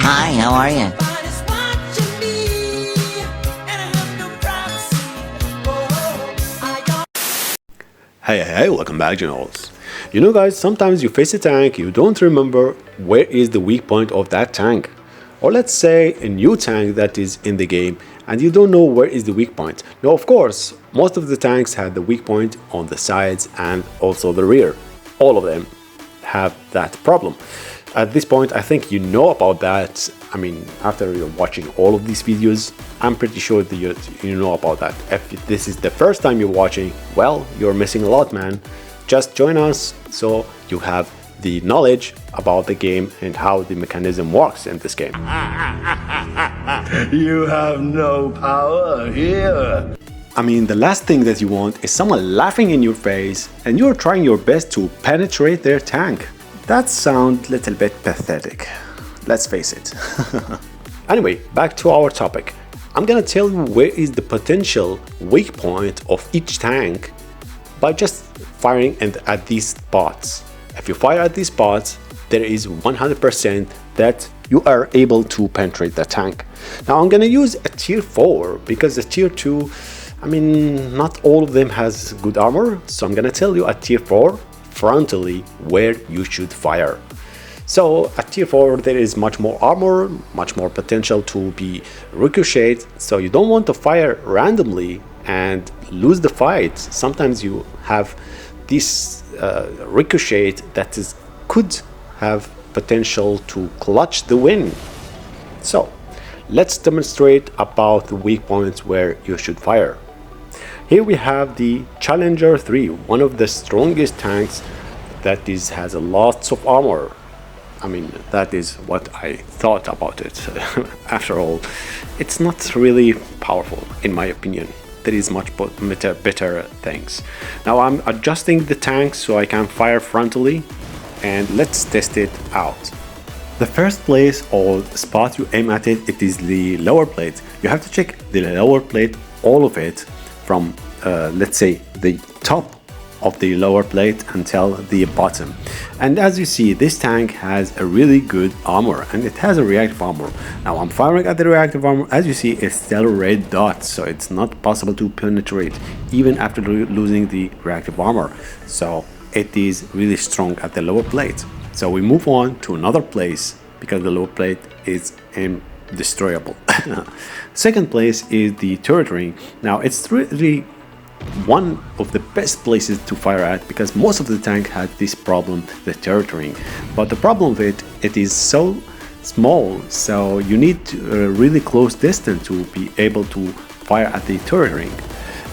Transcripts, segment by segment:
Hi, how are you? Hey, welcome back, Generals. You know, guys, sometimes you face a tank, you don't remember where is the weak point of that tank. Or let's say a new tank that is in the game and you don't know where is the weak point. Now, of course, most of the tanks have the weak point on the sides and also the rear. All of them have that problem. At this point, I think you know about that. I mean, after you're watching all of these videos, I'm pretty sure that you know about that. If this is the first time you're watching, well, you're missing a lot, man. Just join us so you have the knowledge about the game and how the mechanism works in this game. You have no power here. I mean, the last thing that you want is someone laughing in your face and you're trying your best to penetrate their tank. That sounds a little bit pathetic, let's face it. Anyway, back to our topic. I'm gonna tell you where is the potential weak point of each tank by just firing at these spots. If you fire at these spots, there is 100% that you are able to penetrate the tank. Now I'm gonna use a tier 4 because a tier 2, I mean, not all of them has good armor, so I'm gonna tell you at tier 4 frontally where you should fire. So at tier 4 there is much more armor, much more potential to be ricocheted, so you don't want to fire randomly and lose the fight. Sometimes you have this ricochet that could have potential to clutch the win. So let's demonstrate about the weak points where you should fire. Here we have the Challenger 3, one of the strongest tanks that has a lots of armor. I mean, that is what I thought about it. After all, it's not really powerful in my opinion. There is much better things. Now I'm adjusting the tank so I can fire frontally, and let's test it out. The first place or spot you aim at it is the lower plate. You have to check the lower plate, all of it, from let's say the top of the lower plate until the bottom. And as you see, this tank has a really good armor and it has a reactive armor. Now I'm firing at the reactive armor. As you see, it's still red dots, so it's not possible to penetrate even after losing the reactive armor. So it is really strong at the lower plate. So we move on to another place because the lower plate is destroyable. Second place is the turret ring. Now it's really one of the best places to fire at because most of the tank had this problem, the turret ring. But the problem with it is so small, so you need a really close distance to be able to fire at the turret ring.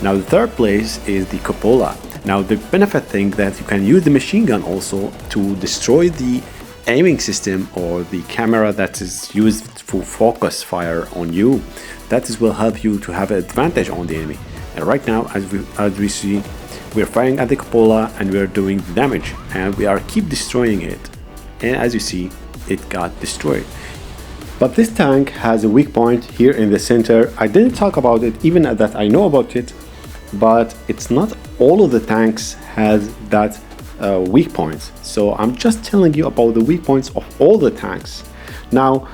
Now the third place is the Cupola. Now the benefit thing that you can use the machine gun also to destroy the aiming system or the camera that is used for focus fire on you. That will help you to have an advantage on the enemy. And right now, as we see, we're firing at the Cupola and we're doing damage, and we are keep destroying it. And as you see, it got destroyed. But this tank has a weak point here in the center. I didn't talk about it, even that I know about it, but it's not all of the tanks has that weak points. So I'm just telling you about the weak points of all the tanks. Now,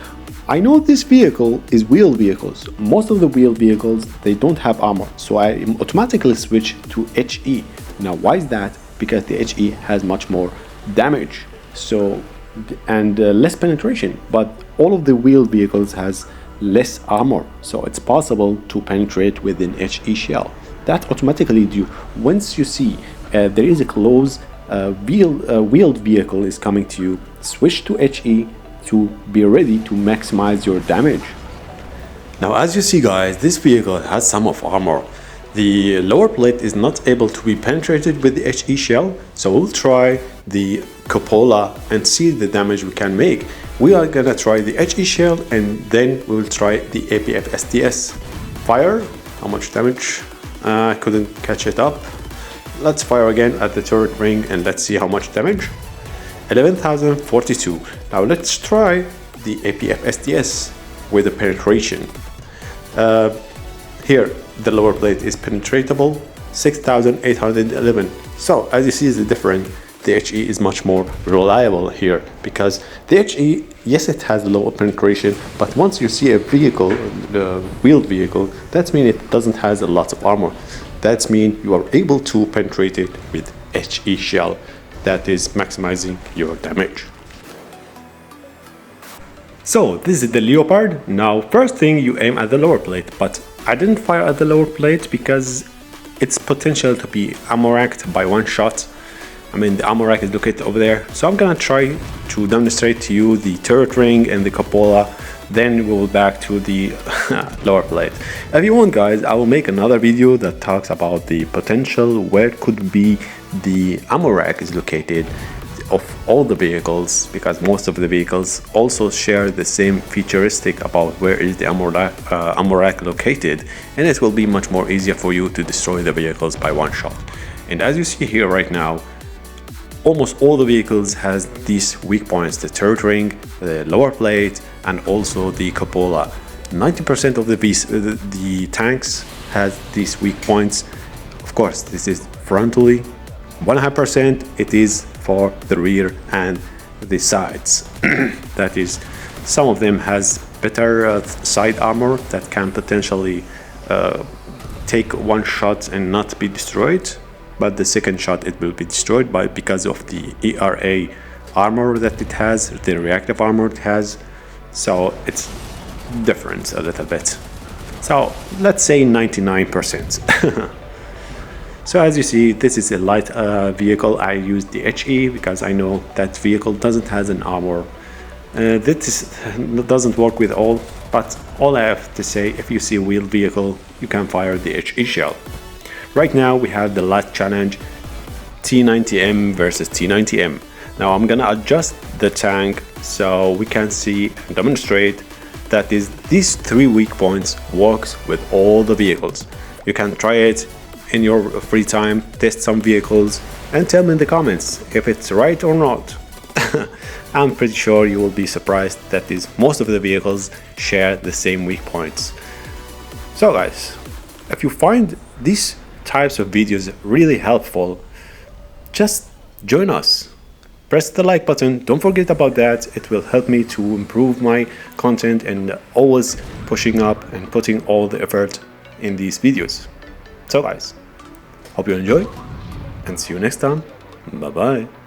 I know this vehicle is wheeled vehicles. Most of the wheeled vehicles, they don't have armor. So I automatically switch to HE. Now, why is that? Because the HE has much more damage. So, and less penetration. But all of the wheeled vehicles has less armor. So it's possible to penetrate with an HE shell. That automatically do. Once you see there is a close wheeled vehicle is coming to you, switch to HE to be ready to maximize your damage. Now as you see, guys, this vehicle has some of armor. The lower plate is not able to be penetrated with the HE shell, so we'll try the Cupola and see the damage we can make. We are gonna try the HE shell and then we will try the APF STS. Fire, how much damage? I couldn't catch it up. Let's fire again at the turret ring and let's see how much damage. 11,042. Now let's try the APF STS with the penetration. Here the lower plate is penetratable, 6,811. So as you see the difference, the the HE is much more reliable here, because the HE, yes, it has low penetration, but once you see a vehicle, wheeled vehicle, that means it doesn't has a lot of armor. That means you are able to penetrate it with HE shell. That is maximizing your damage. So this is the Leopard. Now first thing, you aim at the lower plate, but I didn't fire at the lower plate because it's potential to be ammo racked by one shot. I mean, the ammo rack is located over there, so I'm gonna try to demonstrate to you the turret ring and the cupola, then we'll back to the lower plate. If you want, guys, I will make another video that talks about the potential where could be the ammo rack is located of all the vehicles, because most of the vehicles also share the same futuristic about where is the ammo rack located, and it will be much more easier for you to destroy the vehicles by one shot. And as you see here right now, almost all the vehicles has these weak points: the turret ring, the lower plate, and also the cupola. 90% of the tanks has these weak points. Of course, this is frontally. 100% it is for the rear and the sides. That is, some of them has better side armor that can potentially take one shot and not be destroyed, but the second shot it will be destroyed because of the ERA armor that it has, the reactive armor it has. So it's different a little bit. So let's say 99%. So as you see, this is a light vehicle. I used the HE because I know that vehicle doesn't has an armor. This doesn't work with all, but all I have to say, if you see a wheeled vehicle, you can fire the HE shell. Right now we have the light challenge, T90M versus T90M. Now I'm gonna adjust the tank so we can see and demonstrate that these three weak points works with all the vehicles. You can try it in your free time, test some vehicles, and tell me in the comments if it's right or not. I'm pretty sure you will be surprised that most of the vehicles share the same weak points. So guys, if you find these types of videos really helpful, just join us. Press the like button, don't forget about that. It will help me to improve my content and always pushing up and putting all the effort in these videos. So guys, hope you enjoy and see you next time. Bye bye.